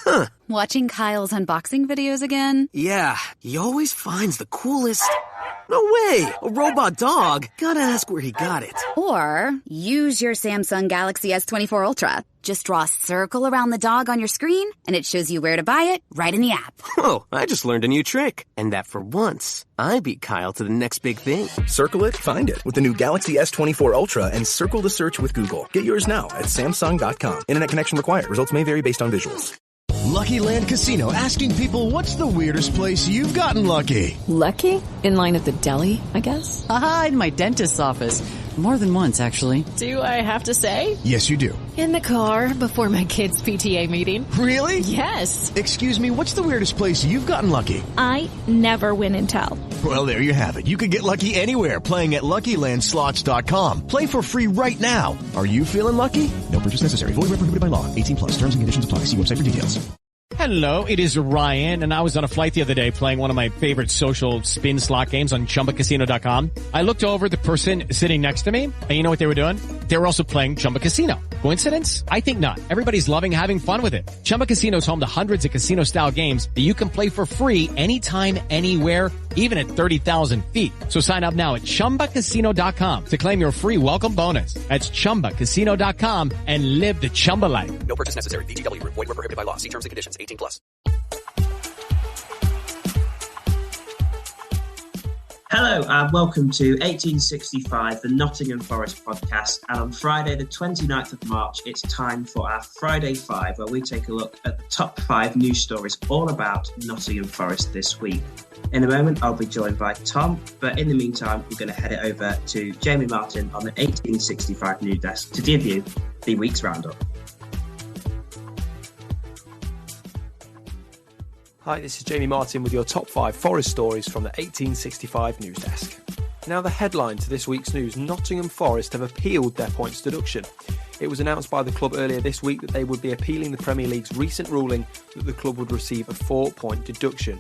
Huh. Watching Kyle's unboxing videos again? Yeah, he always finds the coolest... No way! A robot dog? Gotta ask where he got it. Or use your Samsung Galaxy S24 Ultra. Just draw a circle around the dog on your screen, and it shows you where to buy it right in the app. Oh, I just learned a new trick. And that for once, I beat Kyle to the next big thing. Circle it, find it with the new Galaxy S24 Ultra and circle the search with Google. Get yours now at Samsung.com. Internet connection required. Results may vary based on visuals. Lucky Land Casino, asking people, what's the weirdest place you've gotten lucky? Lucky? In line at the deli, I guess? Aha, in my dentist's office. More than once, actually. Do I have to say? Yes, you do. In the car before my kids' PTA meeting. Really? Yes. Excuse me, what's the weirdest place you've gotten lucky? I never win and tell. Well, there you have it. You can get lucky anywhere, playing at LuckyLandSlots.com. Play for free right now. Are you feeling lucky? No purchase necessary. Void where prohibited by law. 18+. Terms and conditions apply. See website for details. Hello, it is Ryan, and I was on a flight the other day playing one of my favorite social spin slot games on ChumbaCasino.com. I looked over the person sitting next to me, and you know what they were doing? They were also playing Chumba Casino. Coincidence? I think not. Everybody's loving having fun with it. Chumba Casino is home to hundreds of casino-style games that you can play for free anytime, anywhere, even at 30,000 feet. So sign up now at ChumbaCasino.com to claim your free welcome bonus. That's ChumbaCasino.com and live the Chumba life. No purchase necessary. VGW. Void where prohibited by law. See terms and conditions. 18+. Hello and welcome to 1865, the Nottingham Forest Podcast. And on Friday, the 29th of March, it's time for our Friday 5, where we take a look at the top 5 news stories all about Nottingham Forest this week. In a moment, I'll be joined by Tom, but in the meantime, we're going to head it over to Jamie Martin on the 1865 news desk to give you the week's roundup. Hi, this is Jamie Martin with your top 5 Forest stories from the 1865 news desk. Now, the headline to this week's news: Nottingham Forest have appealed their points deduction. It was announced by the club earlier this week that they would be appealing the Premier League's recent ruling that the club would receive a 4-point deduction.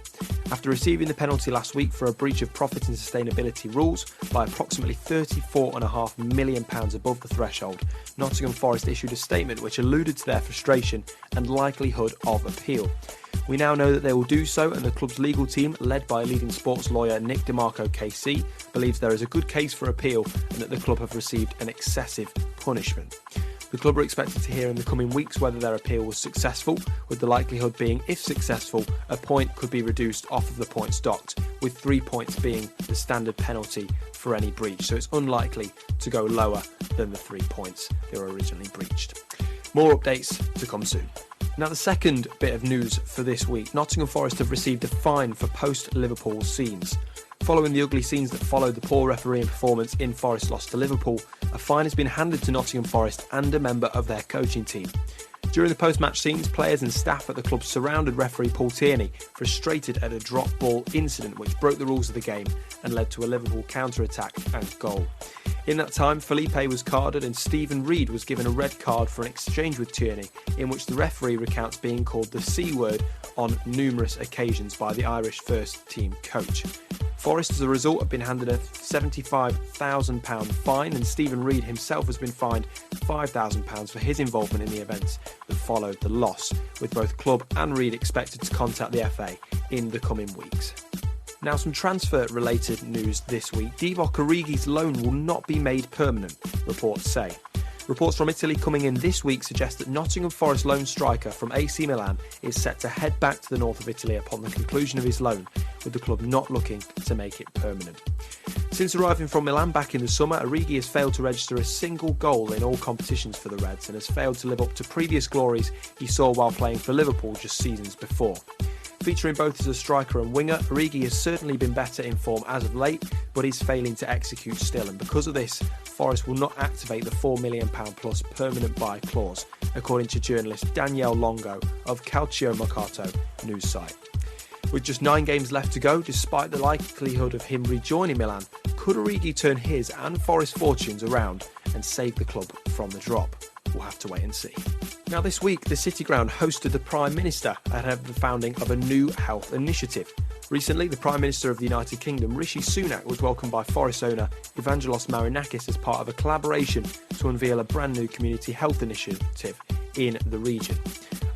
After receiving the penalty last week for a breach of profit and sustainability rules by approximately £34.5 million above the threshold, Nottingham Forest issued a statement which alluded to their frustration and likelihood of appeal. We now know that they will do so, and the club's legal team, led by leading sports lawyer Nick DeMarco KC, believes there is a good case for appeal and that the club have received an excessive punishment. The club are expected to hear in the coming weeks whether their appeal was successful, with the likelihood being, if successful, a point could be reduced off of the points docked, with 3 points being the standard penalty for any breach, so it's unlikely to go lower than the 3 points they were originally breached. More updates to come soon. Now, the second bit of news for this week: Nottingham Forest have received a fine for post-Liverpool scenes. Following the ugly scenes that followed the poor refereeing performance in Forest's loss to Liverpool, a fine has been handed to Nottingham Forest and a member of their coaching team. During the post-match scenes, players and staff at the club surrounded referee Paul Tierney, frustrated at a drop ball incident which broke the rules of the game and led to a Liverpool counter-attack and goal. In that time, Felipe was carded and Stephen Reid was given a red card for an exchange with Tierney, in which the referee recounts being called the C word on numerous occasions by the Irish first-team coach. Forest, as a result, have been handed a £75,000 fine, and Stephen Reid himself has been fined £5,000 for his involvement in the events that followed the loss, with both club and Reid expected to contact the FA in the coming weeks. Now, some transfer-related news this week. Divock Origi's loan will not be made permanent, reports say. Reports from Italy coming in this week suggest that Nottingham Forest loan striker from AC Milan is set to head back to the north of Italy upon the conclusion of his loan, with the club not looking to make it permanent. Since arriving from Milan back in the summer, Origi has failed to register a single goal in all competitions for the Reds and has failed to live up to previous glories he saw while playing for Liverpool just seasons before. Featuring both as a striker and winger, Origi has certainly been better in form as of late, but is failing to execute still, and because of this, Forest will not activate the £4 million plus permanent buy clause, according to journalist Danielle Longo of Calcio Mercato news site. With just 9 games left to go, despite the likelihood of him rejoining Milan, could Origi turn his and Forest fortunes around and save the club from the drop? We'll have to wait and see. Now, this week, the City Ground hosted the Prime Minister ahead of the founding of a new health initiative. Recently, the Prime Minister of the United Kingdom, Rishi Sunak, was welcomed by Forest owner Evangelos Marinakis as part of a collaboration to unveil a brand new community health initiative in the region.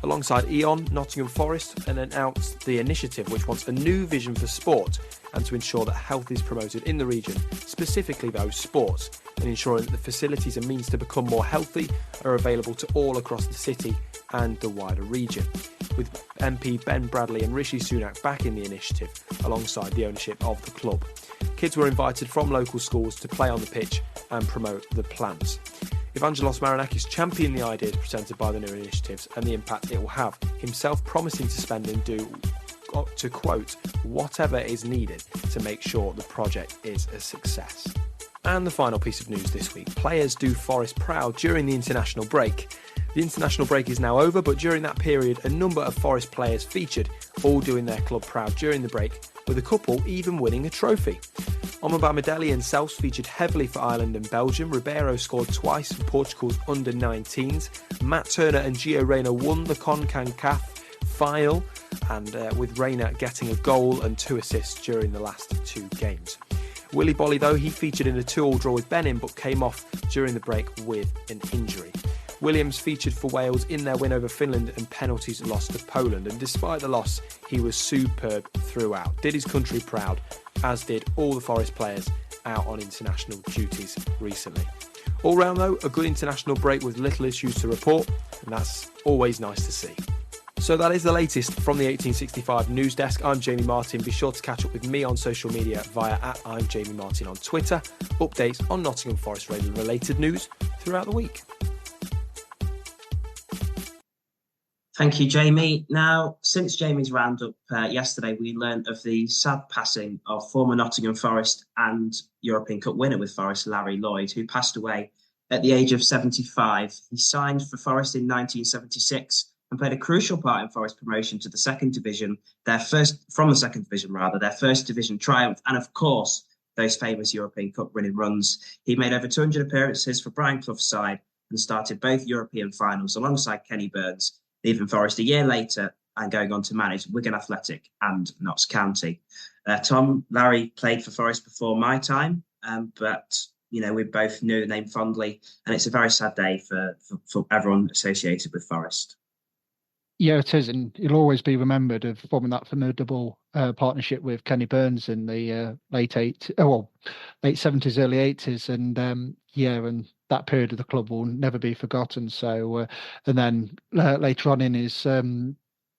Alongside E.ON, Nottingham Forest and announced the initiative which wants a new vision for sport and to ensure that health is promoted in the region, specifically those sports, and ensuring that the facilities and means to become more healthy are available to all across the city and the wider region. With MP Ben Bradley and Rishi Sunak back in the initiative alongside the ownership of the club. Kids were invited from local schools to play on the pitch and promote the plans. Evangelos Marinakis championed the ideas presented by the new initiatives and the impact it will have, himself promising to spend and do, to quote, whatever is needed to make sure the project is a success. And the final piece of news this week, players do Forest proud during the international break. The international break is now over, but during that period, a number of Forest players featured, all doing their club proud during the break, with a couple even winning a trophy. Omobamidele and Sels featured heavily for Ireland and Belgium. Ribeiro scored twice for Portugal's under-19s. Matt Turner and Gio Reyna won the CONCACAF final, and with Reyna getting a goal and 2 assists during the last 2 games. Willy Bolly, though, he featured in a 2-2 draw with Benin, but came off during the break with an injury. Williams featured for Wales in their win over Finland and penalties lost to Poland, and despite the loss, he was superb throughout. Did his country proud, as did all the Forest players out on international duties recently. All round, though, a good international break with little issues to report, and that's always nice to see. So that is the latest from the 1865 News Desk. I'm Jamie Martin. Be sure to catch up with me on social media via @I'mJamieMartin on Twitter. Updates on Nottingham Forest related news throughout the week. Thank you, Jamie. Now, since Jamie's roundup yesterday, we learned of the sad passing of former Nottingham Forest and European Cup winner with Forest, Larry Lloyd, who passed away at the age of 75. He signed for Forest in 1976 and played a crucial part in Forest promotion to the second division, their first division triumph, and of course, those famous European Cup winning runs. He made over 200 appearances for Brian Clough's side and started both European finals alongside Kenny Burns, leaving Forest a year later and going on to manage Wigan Athletic and Notts County. Tom, Larry played for Forest before my time, but we both knew the name fondly, and it's a very sad day for everyone associated with Forest. Yeah, it is, and he'll always be remembered of forming that formidable partnership with Kenny Burns in the late 70s, early 80s, and and that period of the club will never be forgotten. So, and then later on in his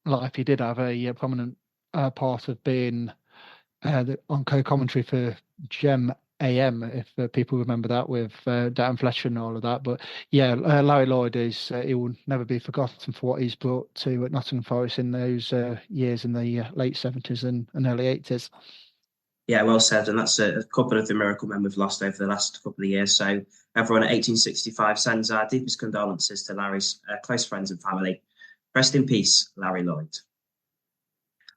life, he did have a prominent part of being on co-commentary for Gem AM, if people remember that, with Dan Fletcher and all of that. But yeah, Larry Lloyd he will never be forgotten for what he's brought to Nottingham Forest in those years in the late 70s and early 80s. Yeah, well said. And that's a couple of the miracle men we've lost over the last couple of years. So everyone at 1865 sends our deepest condolences to Larry's close friends and family. Rest in peace, Larry Lloyd.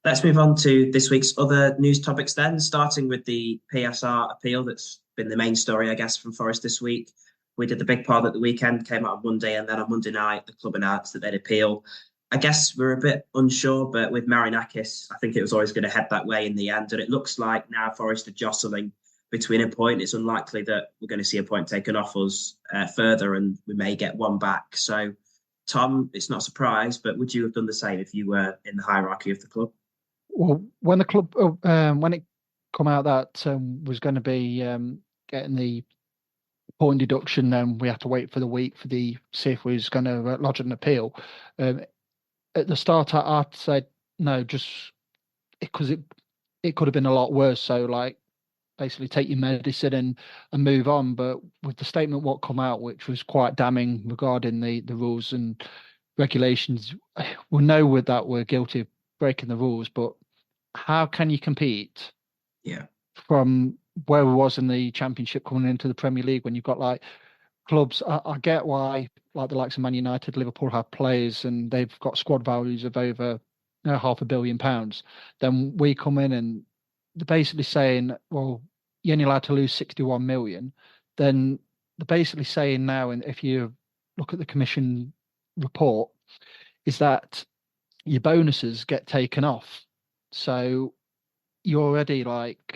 Let's move on to this week's other news topics then, starting with the PSR appeal that's been the main story, I guess, from Forest this week. We did the big pod at the weekend, came out on Monday, and then on Monday night, the club announced that they'd appeal. I guess we're a bit unsure, but with Marinakis, I think it was always going to head that way in the end. And it looks like now Forest are jostling between a point. It's unlikely that we're going to see a point taken off us further, and we may get one back. So, Tom, it's not a surprise, but would you have done the same if you were in the hierarchy of the club? Well, when the club, when it come out that was going to be getting the point deduction, then we had to wait for the week see if we was going to lodge an appeal. At the start, I said no, just because it could have been a lot worse. So, basically take your medicine and move on. But with the statement what come out, which was quite damning regarding the rules and regulations, we know with that we're guilty of breaking the rules, but how can you compete from where we was in the Championship coming into the Premier League when you've got clubs? I get why the likes of Man United, Liverpool have players and they've got squad values of over £500 million. Then we come in and they're basically saying, well, you're only allowed to lose 61 million. Then they're basically saying now, and if you look at the Commission report, is that your bonuses get taken off. So you're already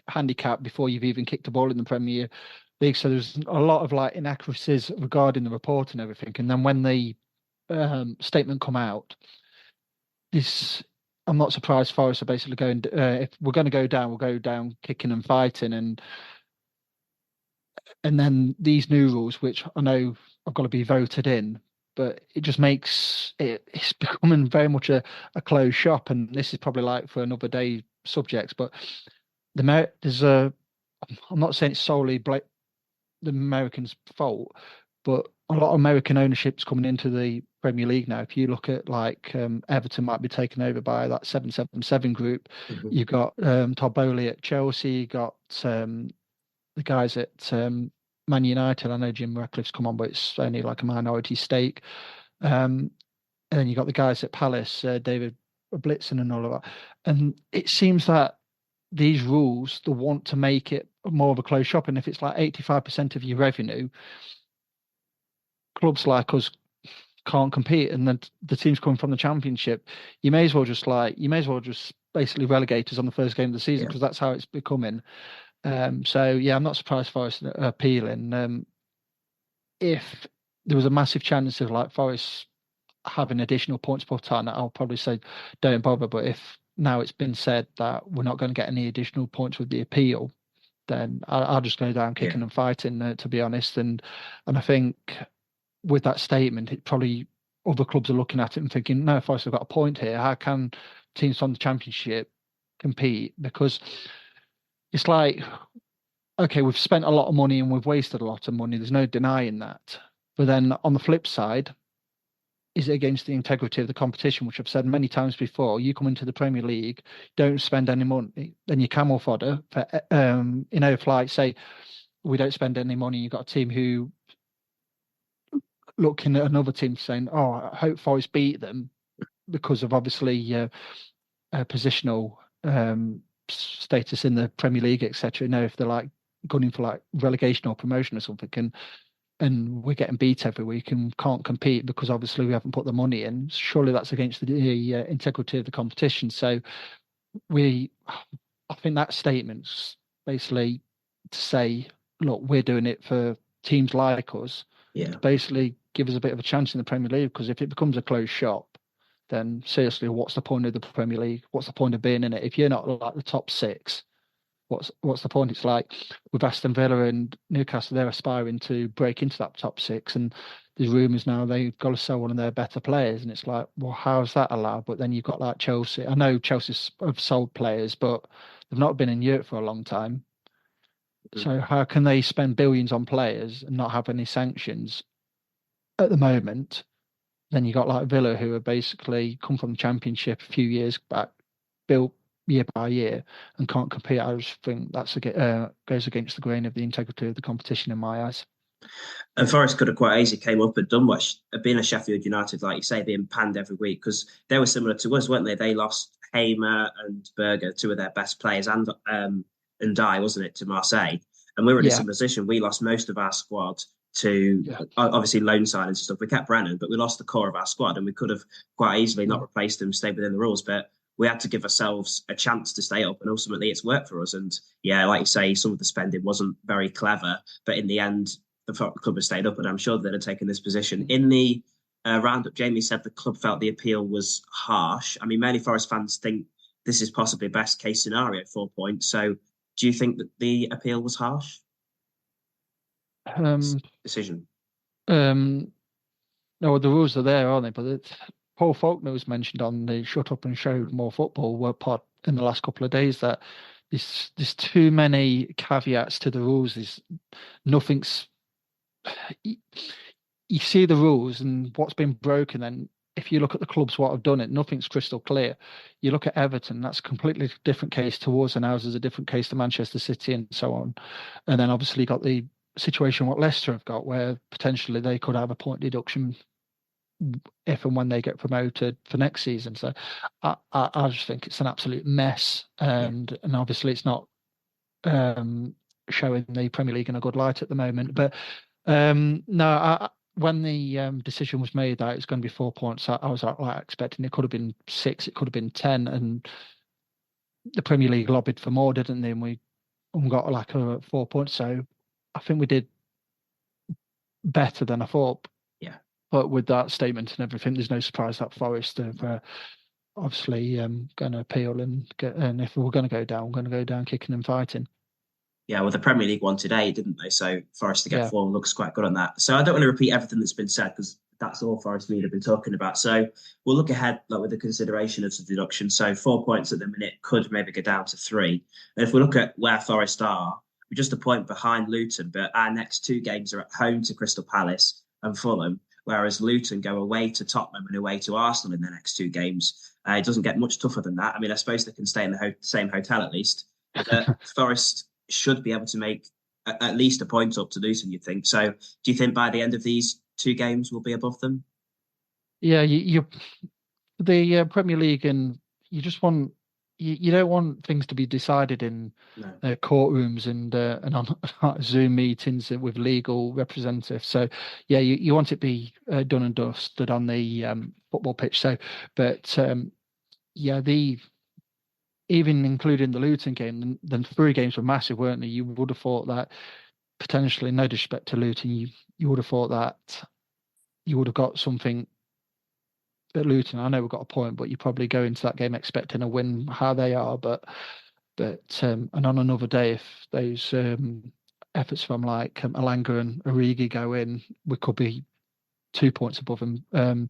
handicapped before you've even kicked a ball in the Premier League. So there's a lot of inaccuracies regarding the report and everything. And then when the statement come out, this. I'm not surprised Forest are basically going. If we're going to go down, we'll go down kicking and fighting, and then these new rules, which I know have got to be voted in, but it just makes it's becoming very much a closed shop. And this is probably like for another day subjects, but there's a. I'm not saying it's solely the Americans' fault, but a lot of American ownership's coming into the Premier League now. If you look at like Everton might be taken over by that 777 group. You've got Todd Bowley at Chelsea. You got the guys at Man United. I know Jim Ratcliffe's come on, but it's only like a minority stake. And then you got the guys at Palace, David Blitzen and all of that. And it seems that these rules, they want to make it more of a closed shop. And if it's like 85% of your revenue, clubs like us can't compete. And then the teams coming from the Championship, you may as well just basically relegate us on the first game of the season, because that's how it's becoming. So yeah, I'm not surprised Forest are appealing. If there was a massive chance of like Forest having additional points put on, I'll probably say don't bother. But if now it's been said that we're not going to get any additional points with the appeal, then I'll just go down kicking and fighting, to be honest. And I think with that statement, it probably other clubs are looking at it and thinking, no, Forest have got a point here. How can teams from the Championship compete? Because it's like, okay, we've spent a lot of money and we've wasted a lot of money. There's no denying that. But then on the flip side, is it against the integrity of the competition, which I've said many times before? You come into the Premier League, don't spend any money, then you camel fodder for, if like, say, we don't spend any money, you've got a team who looking at another team saying, oh, I hope Forest beat them because of obviously positional status in the Premier League, etc. If they're like gunning for like relegation or promotion or something, and we're getting beat every week and can't compete because obviously we haven't put the money in, surely that's against the integrity of the competition. So I think that statement's basically to say, look, we're doing it for teams like us to basically give us a bit of a chance in the Premier League, because if it becomes a closed shop, then seriously, what's the point of the Premier League? What's the point of being in it? If you're not like the top six, what's the point? It's like with Aston Villa and Newcastle, they're aspiring to break into that top six, and there's rumours now they've got to sell one of their better players, and it's like, well, how's that allowed? But then you've got like Chelsea. I know Chelsea have sold players, but they've not been in Europe for a long time. So how can they spend billions on players and not have any sanctions at the moment? Then you got like Villa, who have basically come from the Championship a few years back, built year by year, and can't compete. I just think that's goes against the grain of the integrity of the competition in my eyes. And Forest could have quite easily came up and done what, being a Sheffield United, like you say, being panned every week, because they were similar to us, weren't they? They lost Hamer and Berger, two of their best players, and Dye, wasn't it, to Marseille? And we were in a similar position. We lost most of our squad to obviously loan signings and stuff. We kept Brennan, but we lost the core of our squad, and we could have quite easily not replaced them, stayed within the rules. But we had to give ourselves a chance to stay up, and ultimately it's worked for us. And yeah, like you say, some of the spending wasn't very clever, but in the end, the club has stayed up, and I'm sure they'd have taken this position. In the roundup, Jamie said the club felt the appeal was harsh. I mean, many Forest fans think this is possibly best case scenario, 4 points. So do you think that the appeal was harsh? Decision. No, the rules are there, aren't they? But Paul Faulkner was mentioned on the Shut Up and Show More Football pod in the last couple of days that there's too many caveats to the rules. Nothing's. You see the rules and what's been broken, then if you look at the clubs what have done it, nothing's crystal clear. You look at Everton, that's a completely different case to us, and ours is a different case to Manchester City and so on. And then obviously you got the situation what Leicester have got, where potentially they could have a point deduction if and when they get promoted for next season. So I just think it's an absolute mess, and obviously it's not showing the Premier League in a good light at the moment. But when the decision was made that it's going to be 4 points, I was like expecting it could have been 6, it could have been 10, and the Premier League lobbied for more, didn't they? And we got like a 4 points. So I think we did better than I thought. Yeah. But with that statement and everything, there's no surprise that Forest have obviously going to appeal and if we're going to go down, we're going to go down kicking and fighting. Yeah, well, the Premier League won today, didn't they? So Forest to get 4 looks quite good on that. So I don't want to repeat everything that's been said because that's all Forest Media have been talking about. So we'll look ahead with the consideration of the deduction. So 4 points at the minute could maybe go down to 3. And if we look at where Forest are, we're just a point behind Luton, but our next 2 games are at home to Crystal Palace and Fulham, whereas Luton go away to Tottenham and away to Arsenal in the next 2 games. It doesn't get much tougher than that. I mean, I suppose they can stay in the same hotel at least. Forest should be able to make at least a point up to Luton, you'd think. So do you think by the end of these 2 games we'll be above them? Yeah, you the Premier League, and you just want you don't want things to be decided in courtrooms and on Zoom meetings with legal representatives. So yeah, you want it to be done and dusted on the football pitch. So, but yeah, even including the Luton game, the 3 games were massive, weren't they? You would have thought that potentially, no disrespect to Luton, you would have thought that you would have got something at Luton. I know we've got a point, but you probably go into that game expecting a win, how they are. But and on another day, if those efforts from like Alanga and Origi go in, we could be 2 points above them.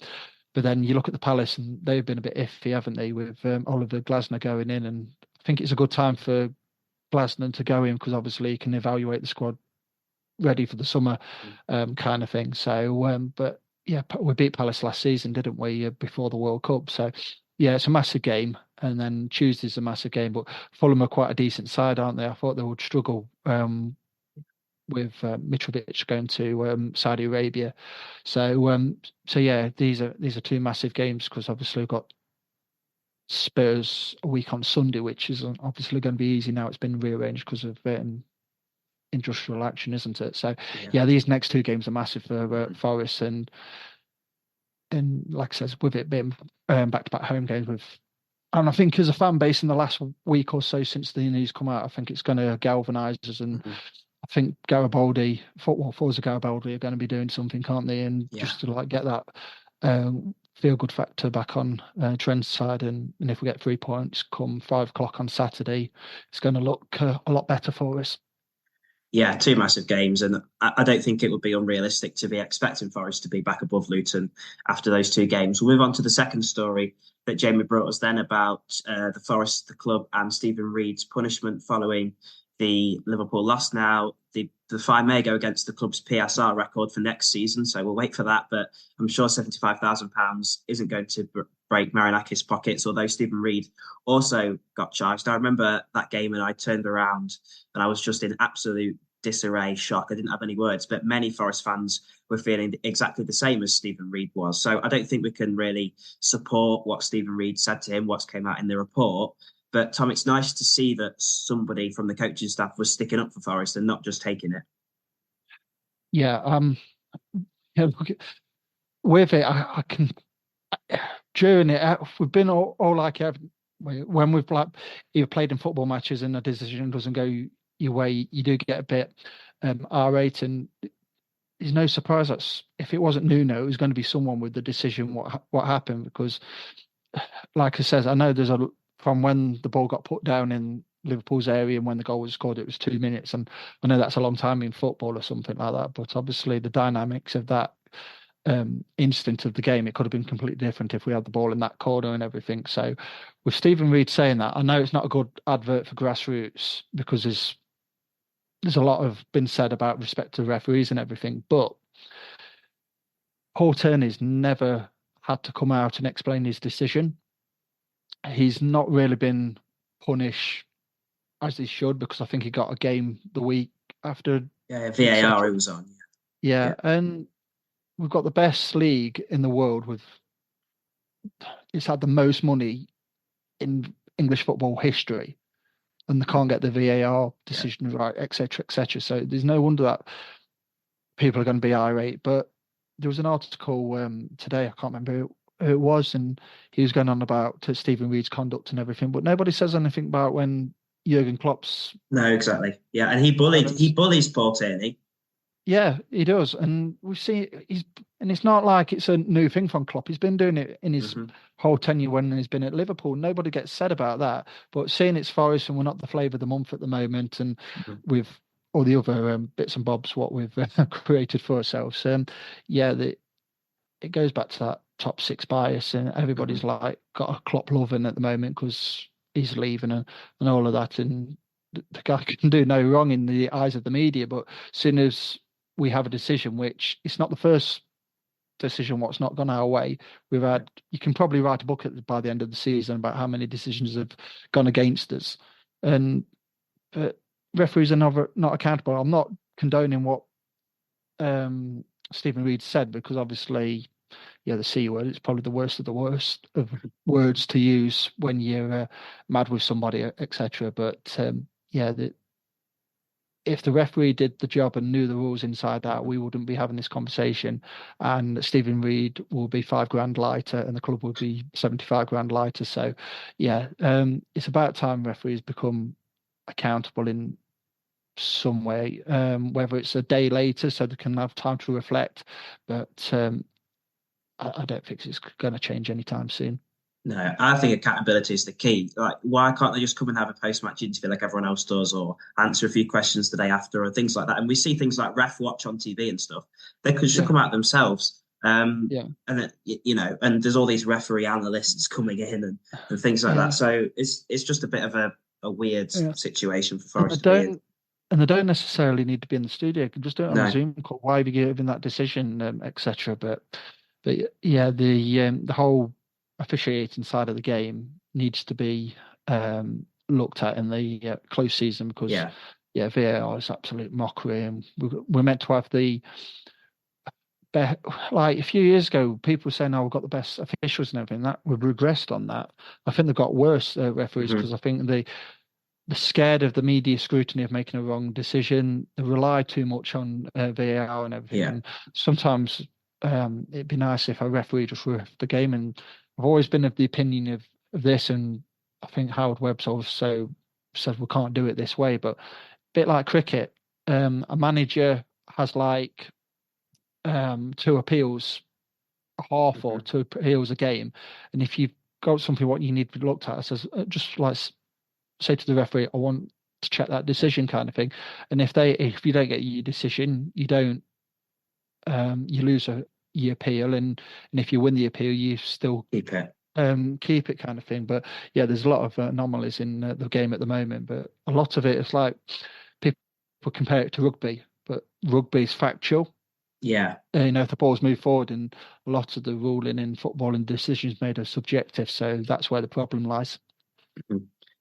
But then you look at the Palace and they've been a bit iffy, haven't they, with Oliver Glasner going in. And I think it's a good time for Glasner to go in because obviously he can evaluate the squad ready for the summer kind of thing. So, but yeah, we beat Palace last season, didn't we, before the World Cup? So, yeah, it's a massive game. And then Tuesday's a massive game. But Fulham are quite a decent side, aren't they? I thought they would struggle with Mitrovic going to Saudi Arabia. So yeah, these are 2 massive games because obviously we've got Spurs a week on Sunday, which is obviously going to be easy now. It's been rearranged because of industrial action, isn't it? So yeah, these next 2 games are massive for Forest, and like I said, with it being back-to-back home games and I think as a fan base in the last week or so since the news come out, I think it's going to galvanise us and. I think Garibaldi, football Forza Garibaldi are going to be doing something, can't they? And just to get that feel-good factor back on Trent's side. And if we get 3 points come 5 o'clock on Saturday, it's going to look a lot better for us. Yeah, 2 massive games. And I don't think it would be unrealistic to be expecting Forest to be back above Luton after those 2 games. We'll move on to the second story that Jamie brought us then about the Forest, the club, and Stephen Reid's punishment following the Liverpool loss. Now, the fine may go against the club's PSR record for next season, so we'll wait for that. But I'm sure £75,000 isn't going to break Marinakis' pockets, although Stephen Reid also got charged. I remember that game and I turned around and I was just in absolute disarray, shock. I didn't have any words, but many Forest fans were feeling exactly the same as Stephen Reid was. So I don't think we can really support what Stephen Reid said to him, what's came out in the report. But Tom, it's nice to see that somebody from the coaching staff was sticking up for Forest and not just taking it. Yeah, with it, I can during it. We've been all like when we've either played in football matches and a decision doesn't go your way, you do get a bit irate, and there's no surprise that if it wasn't Nuno, it was going to be someone with the decision what happened, because like I said, I know there's from when the ball got put down in Liverpool's area and when the goal was scored, it was 2 minutes. And I know that's a long time in football or something like that. But obviously the dynamics of that instant of the game, it could have been completely different if we had the ball in that corner and everything. So with Stephen Reid saying that, I know it's not a good advert for grassroots because there's a lot of been said about respect to referees and everything. But Paul Turney's never had to come out and explain his decision. He's not really been punished as he should, because I think he got a game the week after. Yeah, VAR he was on. Yeah, and we've got the best league in the world it's had the most money in English football history, and they can't get the VAR decision right, etc., etc. So there's no wonder that people are going to be irate. But there was an article today, I can't remember who it was, and he was going on about Stephen Reid's conduct and everything, but nobody says anything about when Jurgen Klopp's. No, exactly. Yeah, and he bullies Paul Tierney. Yeah, he does, and we see and it's not like it's a new thing from Klopp. He's been doing it in his whole tenure when he's been at Liverpool. Nobody gets said about that, but seeing it's Forest and we're not the flavour of the month at the moment, and with all the other bits and bobs what we've created for ourselves, it goes back to that top six bias, and everybody's like got a Klopp loving at the moment because he's leaving and all of that, and the guy can do no wrong in the eyes of the media. But as soon as we have a decision, which it's not the first decision what's not gone our way, we've had, you can probably write a book by the end of the season about how many decisions have gone against us, but referees are not accountable. I'm not condoning what Stephen Reid said, because obviously, the C word, it's probably the worst of words to use when you're mad with somebody, etc. But if the referee did the job and knew the rules inside out, we wouldn't be having this conversation, and Stephen Reid will be $5,000 lighter and the club will be 75 grand lighter. So it's about time referees become accountable in some way, whether it's a day later so they can have time to reflect, but I don't think it's going to change anytime soon. No, I think accountability is the key. Like, why can't they just come and have a post-match interview like everyone else does, or answer a few questions the day after, or things like that? And we see things like Ref Watch on TV and stuff. They could just come out themselves. And and there's all these referee analysts coming in and things like that. So it's just a bit of a weird situation for Forest to be in. And they don't necessarily need to be in the studio. You can just do it on a Zoom call. Why are you giving that decision, etc. But the whole officiating side of the game needs to be looked at in the close season, because VAR is absolute mockery, and we're meant to have like a few years ago, people were saying, "Oh, we've got the best officials and everything." That we've regressed on that. I think they've got worse referees, because I think they're scared of the media scrutiny of making a wrong decision. They rely too much on VAR and everything. And sometimes it'd be nice if a referee just ref the game. And I've always been of the opinion of this, and I think Howard Webb's also said we can't do it this way. But a bit like cricket, a manager has like 2 appeals a half or 2 appeals a game, and if you've got something what you need to be looked at, it says just like say to the referee, I want to check that decision, kind of thing. And if you don't get your decision, you don't you lose your appeal, and if you win the appeal, you still keep it kind of thing. But there's a lot of anomalies in the game at the moment, but a lot of it is like people compare it to rugby, but rugby is factual. If the balls move forward, and a lot of the ruling in football and decisions made are subjective, so that's where the problem lies.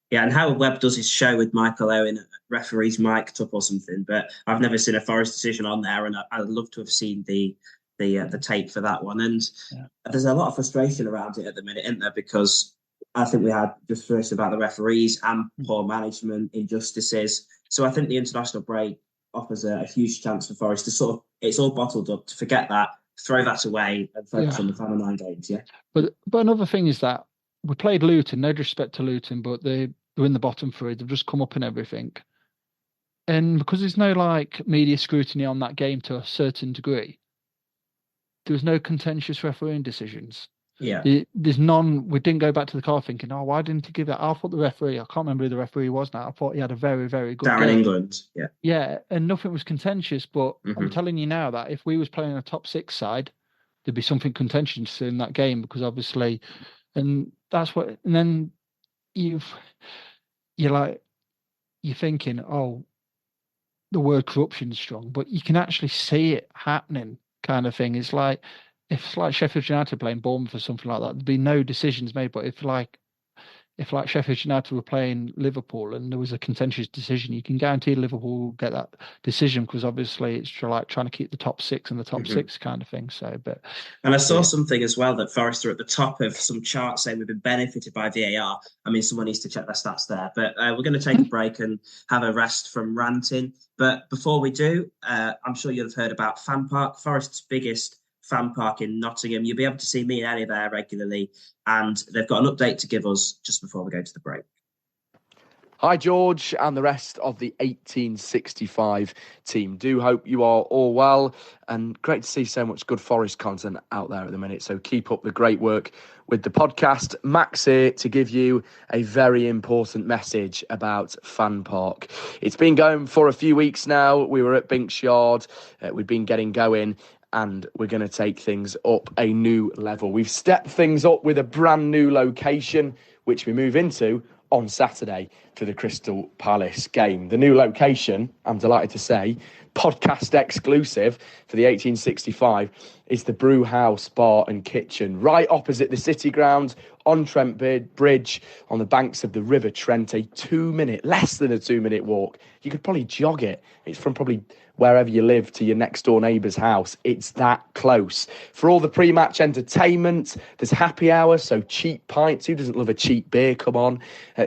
Yeah, and Howard Webb does his show with Michael Owen, referees mic'd up or something, but I've never seen a Forest decision on there, and I'd love to have seen the tape for that one. And there's a lot of frustration around it at the minute, isn't there? Because I think we had just first about the referees and poor management, injustices. So I think the international break offers a huge chance for Forest to it's all bottled up, to forget that, throw that away, and focus on the final 9 games. But another thing is that we played Luton, no disrespect to Luton, but they're in the bottom 3. They've just come up in everything. And because there's no like media scrutiny on that game to a certain degree, there was no contentious refereeing decisions. There's none. We didn't go back to the car thinking, "Oh, why didn't he give that?" I thought the referee, I can't remember who the referee was now. I thought he had a very, very good Darren game. England. And nothing was contentious. But I'm telling you now that if we was playing a top 6 side, there'd be something contentious in that game, because obviously, and that's what. And then you're thinking, oh, the word corruption is strong, but you can actually see it happening, kind of thing. It's like, if it's like Sheffield United playing Bournemouth or something like that, there'd be no decisions made. But if Sheffield United were playing Liverpool and there was a contentious decision, you can guarantee Liverpool will get that decision, because obviously it's like trying to keep the top 6 and the top 6 kind of thing. So, and I saw something as well that Forest are at the top of some charts saying we've been benefited by VAR. I mean, someone needs to check their stats there. But we're going to take a break and have a rest from ranting. But before we do, I'm sure you'll have heard about FanPark, Forest's biggest fan park in Nottingham. You'll be able to see me and Ellie there regularly, and they've got an update to give us just before we go to the break. Hi, George, and the rest of the 1865 team. Do hope you are all well, and great to see so much good Forest content out there at the minute. So keep up the great work with the podcast. Max here to give you a very important message about FanPark. It's been going for a few weeks now. We were at Binks Yard. We've been getting going, and we're going to take things up a new level. We've stepped things up with a brand new location, which we move into on Saturday for the Crystal Palace game. The new location, I'm delighted to say, podcast exclusive for the 1865, is the Brew House Bar and Kitchen, right opposite the City Ground, on Trent Bridge, on the banks of the River Trent, less than a 2-minute walk. You could probably jog it. It's from probably wherever you live to your next door neighbour's house. It's that close. For all the pre-match entertainment, there's happy hour, so cheap pints. Who doesn't love a cheap beer? Come on.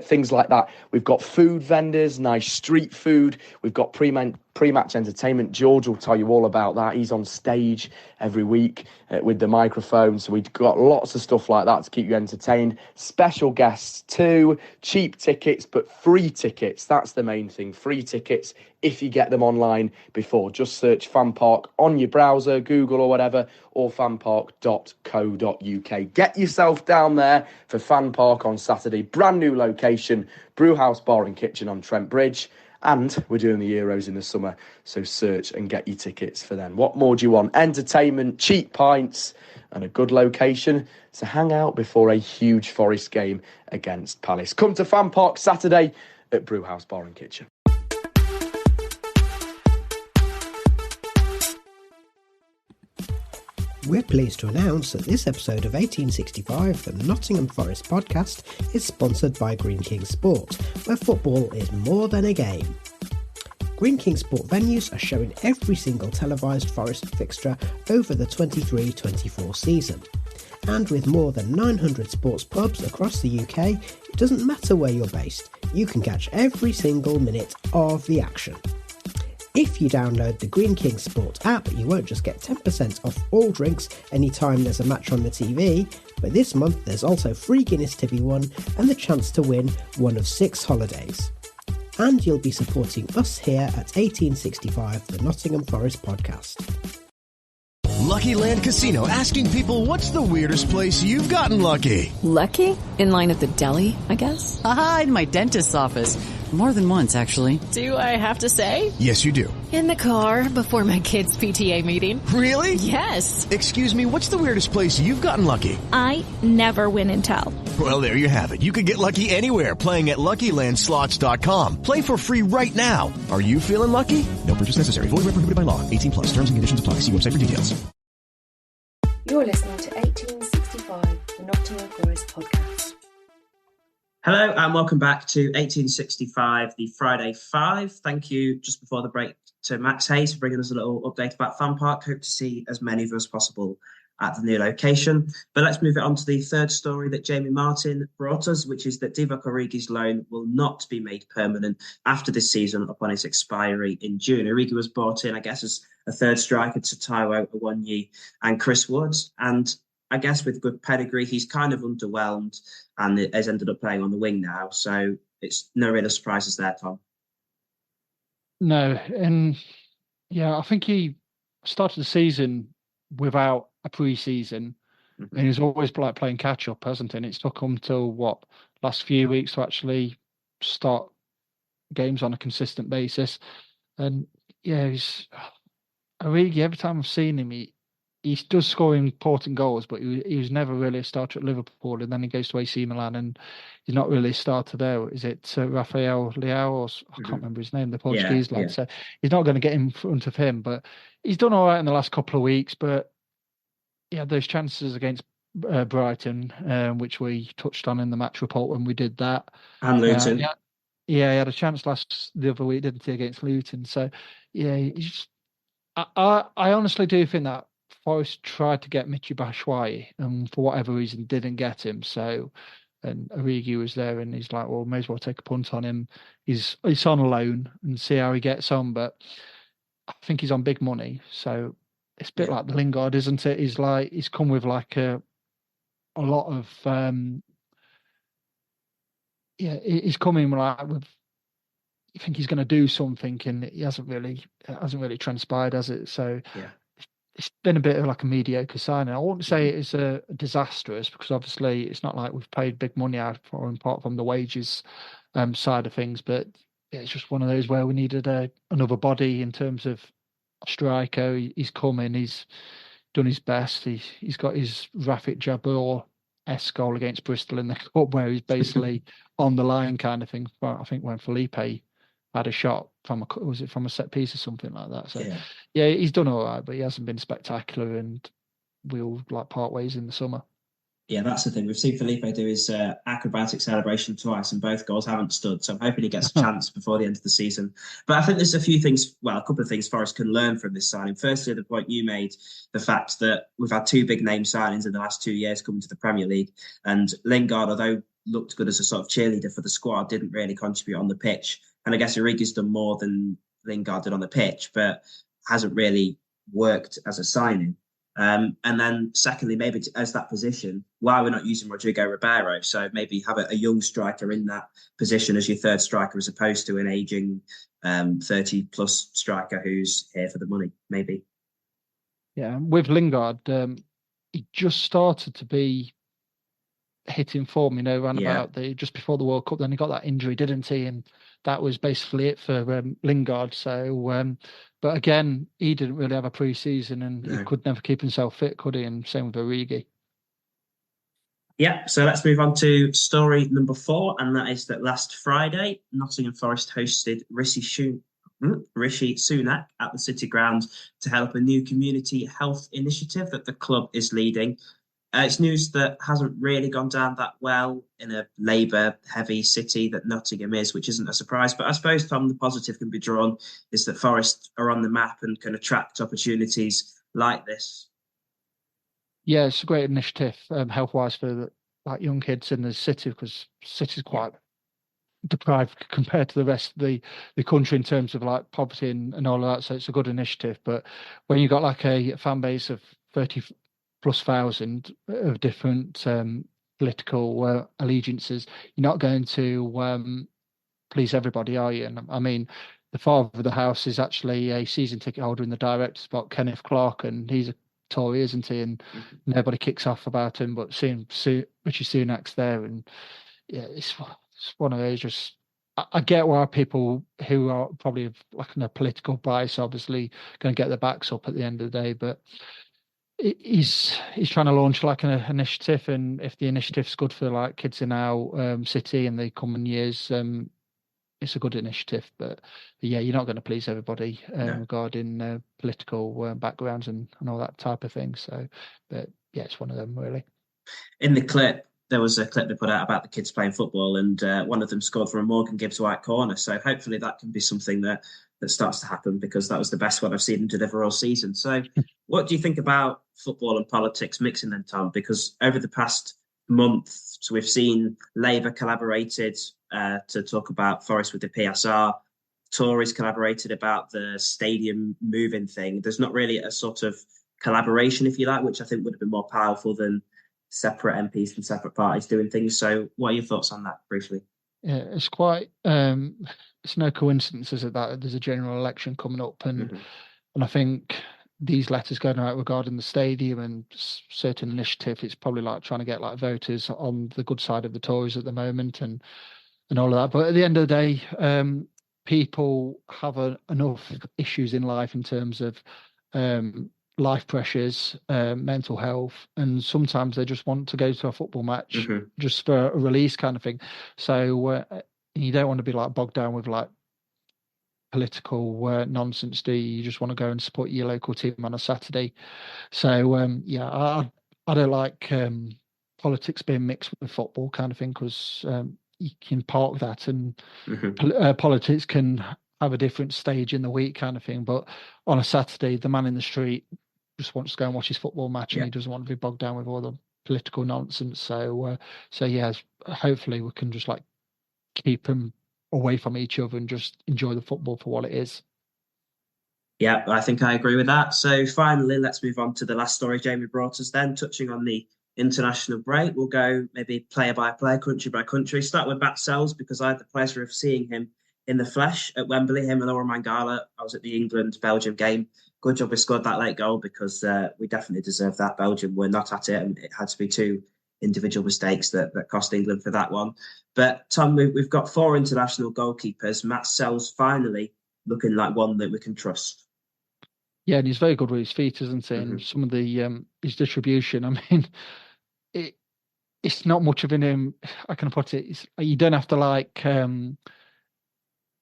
Things like that. We've got food vendors, nice street food. We've got pre-match entertainment. George will tell you all about that. He's on stage every week with the microphone. So we've got lots of stuff like that to keep you entertained. Special guests too. Cheap tickets, but free tickets. That's the main thing. Free tickets if you get them online before. Just search FanPark on your browser, Google or whatever, or fanpark.co.uk. Get yourself down there for FanPark on Saturday. Brand new location, Brewhouse Bar and Kitchen on Trent Bridge. And we're doing the Euros in the summer, so search and get your tickets for them. What more do you want? Entertainment, cheap pints, and a good location to hang out before a huge Forest game against Palace. Come to FanPark Saturday at Brewhouse Bar and Kitchen. We're pleased to announce that this episode of 1865, the Nottingham Forest Podcast, is sponsored by Greene King Sport, where football is more than a game. Greene King Sport venues are showing every single televised Forest fixture over the 23-24 season. And with more than 900 sports pubs across the UK, it doesn't matter where you're based, you can catch every single minute of the action. If you download the Greene King Sport app, you won't just get 10% off all drinks anytime there's a match on the TV, but this month there's also free Guinness to be won and the chance to win one of 6 holidays. And you'll be supporting us here at 1865, the Nottingham Forest Podcast. Lucky Land Casino, asking people, what's the weirdest place you've gotten lucky? Lucky? In line at the deli, I guess? Aha, in my dentist's office. More than once, actually. Do I have to say? Yes, you do. In the car before my kids' PTA meeting. Really? Yes. Excuse me, what's the weirdest place you've gotten lucky? I never win and tell. Well, there you have it. You can get lucky anywhere, playing at LuckyLandSlots.com. Play for free right now. Are you feeling lucky? No purchase necessary. Void where prohibited by law. 18+. Terms and conditions apply. See website for details. You're listening to 1865, the Nottingham Forest Podcast. Hello and welcome back to 1865, the Friday 5. Thank you just before the break to Max Hayes for bringing us a little update about FanPark. Hope to see as many of us as possible at the new location. But let's move it on to the third story that Jamie Martin brought us, which is that Divock Origi's loan will not be made permanent after this season upon its expiry in June. Origi was brought in, I guess, as a third striker to Taiwo Awoniyi and Chris Woods. And I guess with good pedigree, he's kind of underwhelmed and has ended up playing on the wing now. So it's no real surprises there, Tom. No, and yeah, I think he started the season without a pre-season, and he's always like playing catch-up, hasn't he? And it's took him till last few weeks to actually start games on a consistent basis. And yeah, Origi, every time I've seen him, he does score important goals, but he was never really a starter at Liverpool, and then he goes to AC Milan, and he's not really a starter there. Is it Rafael Leao, or I can't remember his name, the Portuguese lad? Yeah. So he's not going to get in front of him, but he's done all right in the last couple of weeks. But yeah, those chances against Brighton, which we touched on in the match report when we did that, and Luton. He had a chance the other week, didn't he, against Luton? So yeah, I honestly do think that Forest tried to get Michy Batshuayi and for whatever reason didn't get him. So, and Origi was there and he's like, well, may as well take a punt on him. He's on loan and see how he gets on. But I think he's on big money. So it's a bit like the Lingard, isn't it? He's come with like a lot of, he's coming like with think he's going to do something, and it hasn't really transpired, has it? So yeah, it's been a bit of like a mediocre signing. I wouldn't say it's a disastrous, because obviously it's not like we've paid big money out for him, apart from the wages side of things. But yeah, it's just one of those where we needed another body in terms of a striker. He's come in, he's done his best. He's got his Rafik Jabeur-esque goal against Bristol in the cup, where he's basically on the line kind of thing. But I think when Felipe had a shot from from a set piece or something like that. So yeah, he's done all right, but he hasn't been spectacular, and we'll like part ways in the summer. Yeah, that's the thing. We've seen Felipe do his acrobatic celebration twice, and both goals haven't stood. So I'm hoping he gets a chance before the end of the season. But I think there's a couple of things Forest can learn from this signing. Firstly, the point you made, the fact that we've had two big name signings in the last 2 years coming to the Premier League. And Lingard, although looked good as a sort of cheerleader for the squad, didn't really contribute on the pitch. And I guess Origi's done more than Lingard did on the pitch, but hasn't really worked as a signing. And then secondly, maybe as that position, why we're not using Rodrigo Ribeiro. So maybe have a young striker in that position as your third striker, as opposed to an aging 30 plus striker who's here for the money, maybe. Yeah, with Lingard, he just started to be hitting form, about just before the World Cup. Then he got that injury, didn't he? And that was basically it for Lingard. So, but again, he didn't really have a pre-season, and he could never keep himself fit, could he? And same with Origi. Yeah, so let's move on to story number 4, and that is that last Friday, Nottingham Forest hosted Rishi Sunak at the City Ground to help a new community health initiative that the club is leading. It's news that hasn't really gone down that well in a Labour-heavy city that Nottingham is, which isn't a surprise. But I suppose, Tom, the positive can be drawn is that Forest are on the map and can attract opportunities like this. Yeah, it's a great initiative, health-wise, for young kids in the city, because the city's quite deprived compared to the rest of the country in terms of like poverty and all of that. So it's a good initiative. But when you've got like a fan base of 30+ thousand of different political allegiances, you're not going to please everybody, are you? And I mean, the father of the house is actually a season ticket holder in the director's spot, Kenneth Clark, and he's a Tory, isn't he? And nobody kicks off about him, but seeing Richie Sunak's there, and yeah, it's one of those. Just I get why people who are probably like in a political bias obviously going to get their backs up at the end of the day, but he's trying to launch like an initiative, and if the initiative's good for like kids in our city in the coming years, it's a good initiative. But yeah, you're not going to please everybody regarding political backgrounds and all that type of thing. So, but yeah, it's one of them really. In the clip, there was a clip they put out about the kids playing football, and one of them scored from a Morgan Gibbs White corner. So hopefully that can be something that starts to happen, because that was the best one I've seen him deliver all season. So what do you think about football and politics mixing then, Tom? Because over the past month, so we've seen Labour collaborated to talk about Forest with the PSR. Tories collaborated about the stadium moving thing. There's not really a sort of collaboration, if you like, which I think would have been more powerful than separate MPs from separate parties doing things. So what are your thoughts on that briefly? Yeah, it's quite, it's no coincidence, is it, that there's a general election coming up, and I think these letters going out regarding the stadium and certain initiative, it's probably like trying to get like voters on the good side of the Tories at the moment and all of that. But at the end of the day, people have enough issues in life in terms of life pressures, mental health, and sometimes they just want to go to a football match just for a release kind of thing. So you don't want to be like bogged down with like political nonsense, do you? You just want to go and support your local team on a Saturday. So yeah, I don't like politics being mixed with football kind of thing, because you can park that, and politics can have a different stage in the week kind of thing. But on a Saturday, the man in the street just wants to go and watch his football match, and he doesn't want to be bogged down with all the political nonsense. So yeah, hopefully we can just like keep them away from each other and just enjoy the football for what it is. Yeah, I think I agree with that. So finally, let's move on to the last story Jamie brought us then, touching on the international break. We'll go maybe player by player, country by country. Start with Bat Sells, because I had the pleasure of seeing him in the flesh at Wembley, him and Laura Mangala. I was at the England-Belgium game. Good job we scored that late goal because we definitely deserved that. Belgium were not at it, and it had to be two individual mistakes that cost England for that one. But Tom, we've got 4 international goalkeepers. Matt Sells finally looking like one that we can trust. Yeah, and he's very good with his feet, isn't he? And some of the his distribution. I mean, it's not much of an I can put it. You don't have to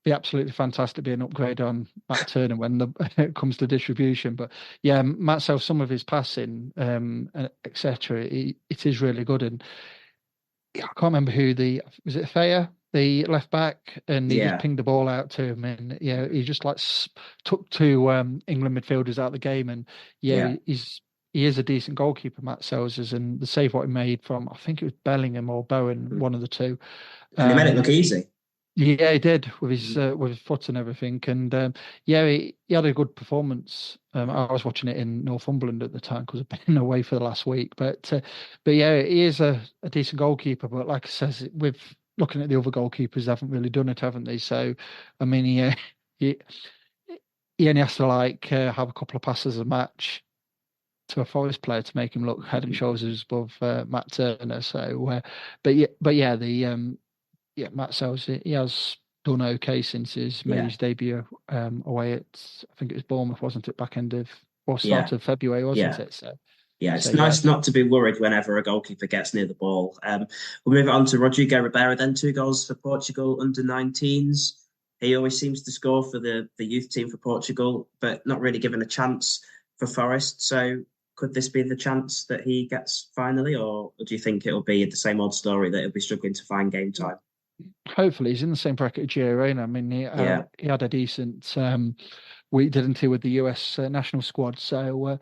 be absolutely fantastic, be an upgrade on Matt Turner when it comes to distribution. But yeah, Matt Sells, some of his passing, etc. It is really good. And I can't remember who was it Faya, the left back, and he just pinged the ball out to him, and he just took 2 England midfielders out of the game, and he is a decent goalkeeper, Matt Sells is, and the save what he made from, I think it was Bellingham or Bowen, one of the two, and he made it look easy. Yeah, he did with his foot and everything, and he had a good performance. I was watching it in Northumberland at the time because I've been away for the last week, but yeah, he is a decent goalkeeper. But like I says, with looking at the other goalkeepers, they haven't really done it, haven't they? So, I mean, he only has to have a couple of passes a match to a Forest player to make him look head and shoulders above Matt Turner. So, Matt Sells, he has done okay since his made his debut away at, I think it was Bournemouth, wasn't it? Start of February, wasn't it? So it's nice not to be worried whenever a goalkeeper gets near the ball. We'll move on to Rodrigo Ribeiro then, 2 goals for Portugal under 19s. He always seems to score for the youth team for Portugal, but not really given a chance for Forest. So could this be the chance that he gets finally, or do you think it'll be the same old story that he'll be struggling to find game time? Hopefully he's in the same bracket as Gio Reyna. I mean, he had a decent week, didn't he, with the US national squad? So,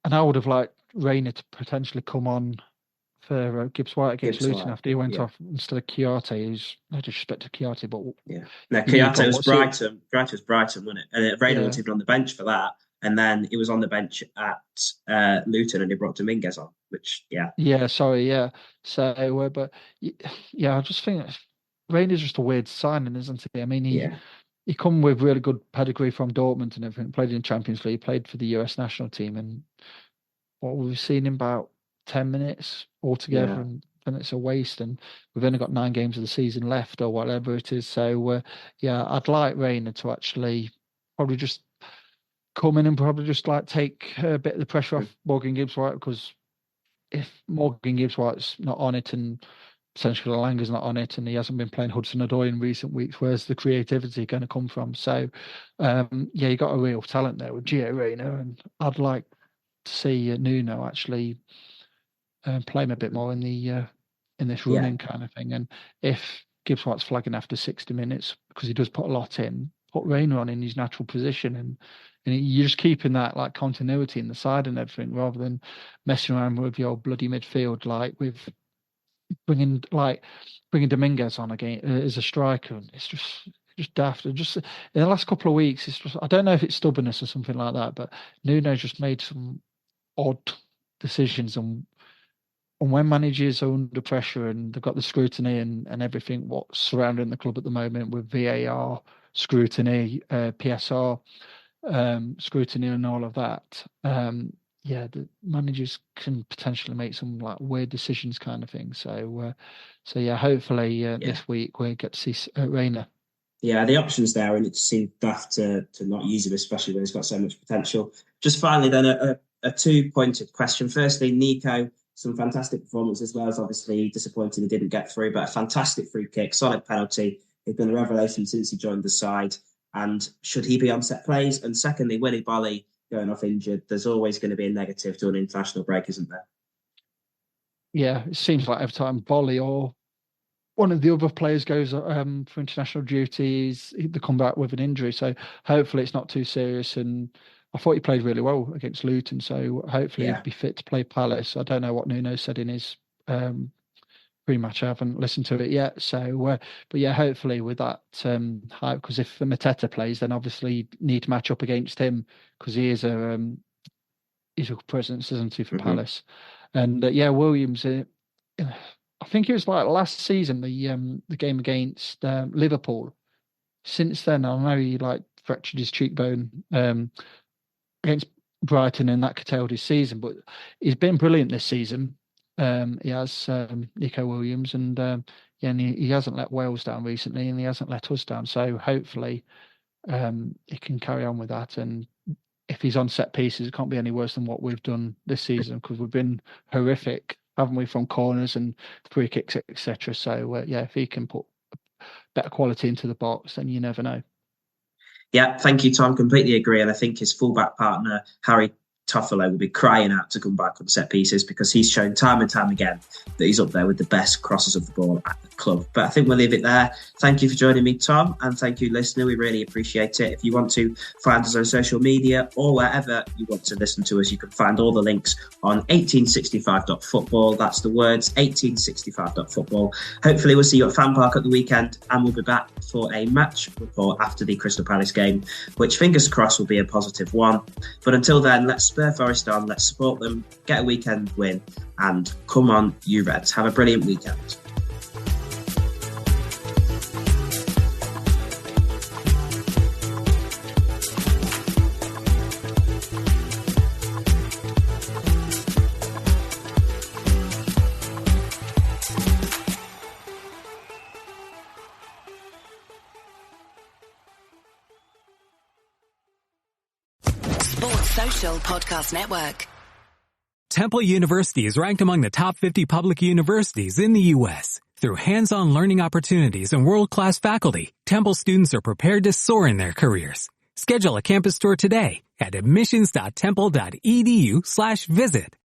and I would have liked Reyna to potentially come on for Gibbs White against Luton after he went off instead of Chiarte, who's no disrespect to Chiarte, but no, Chiarte was Brighton. Chiarte was Brighton, wasn't it? And Reyna wasn't even on the bench for that. And then he was on the bench at Luton, and he brought Dominguez on, which So, but I just think Reyna's just a weird signing, isn't he? I mean, he come with really good pedigree from Dortmund and everything. Played in Champions League, played for the US national team, and we've seen him about 10 minutes altogether, and then it's a waste. And we've only got 9 games of the season left, or whatever it is. So, I'd like Reyna to actually probably just come in and probably just take a bit of the pressure off Morgan Gibbs White, because if Morgan Gibbs White's not on it and potentially Langer's not on it, and he hasn't been playing Hudson-Odoi in recent weeks, where's the creativity going to come from? So, you got a real talent there with Gio Reyna, and I'd like to see Nuno actually play him a bit more in this running kind of thing. And if Gibbs White's flagging after 60 minutes, because he does put a lot in, put Reyna on in his natural position, and you're just keeping that continuity in the side and everything, rather than messing around with your bloody midfield, with bringing Dominguez on again as a striker. It's just daft. Just in the last couple of weeks, it's just, I don't know if it's stubbornness or something like that, but Nuno's just made some odd decisions, and when managers are under pressure and they've got the scrutiny and everything what's surrounding the club at the moment with VAR scrutiny, PSR scrutiny, and all of that, the managers can potentially make some weird decisions kind of thing. So hopefully this week we get to see Reyna. Yeah, the options there, and it seemed daft to not use him, especially when he's got so much potential. Just finally then, a 2-pointed question. Firstly, Nico, some fantastic performance, as well as obviously disappointing he didn't get through, but a fantastic free kick, solid penalty. He's been a revelation since he joined the side. And should he be on set plays? And secondly, Willy Bolly going off injured, there's always going to be a negative to an international break, isn't there? Yeah, it seems like every time Bolly or one of the other players goes for international duties, they come back with an injury. So hopefully it's not too serious. And I thought he played really well against Luton, so hopefully he'd be fit to play Palace. I don't know what Nuno said in his pre-match. I haven't listened to it yet. So, but yeah, hopefully with that hype, because if Mateta plays, then obviously you need to match up against him, because he is he's a presence, isn't he, for Palace? And Williams, I think it was last season, the game against Liverpool. since then, I know he fractured his cheekbone against Brighton, and that curtailed his season. But he's been brilliant this season. He has Nico Williams, and and he hasn't let Wales down recently, and he hasn't let us down. So hopefully, he can carry on with that. And if he's on set pieces, it can't be any worse than what we've done this season, because we've been horrific, haven't we, from corners and free kicks, etc. So if he can put better quality into the box, then you never know. Yeah, thank you, Tom. Completely agree. And I think his fullback partner, Harry Toffolo, will be crying out to come back on set pieces, because he's shown time and time again that he's up there with the best crosses of the ball at the club. But I think we'll leave it there. Thank you for joining me, Tom, and thank you, listener. We really appreciate it. If you want to find us on social media or wherever you want to listen to us, you can find all the links on 1865.football. That's the words, 1865.football. Hopefully we'll see you at FanPark at the weekend, and we'll be back for a match report after the Crystal Palace game, which fingers crossed will be a positive one. But until then, let's spur Forest on, let's support them, get a weekend win, and come on, you Reds. Have a brilliant weekend. Podcast Network. Temple University is ranked among the top 50 public universities in the U.S. Through hands-on learning opportunities and world-class faculty, Temple students are prepared to soar in their careers. Schedule a campus tour today at admissions.temple.edu/visit.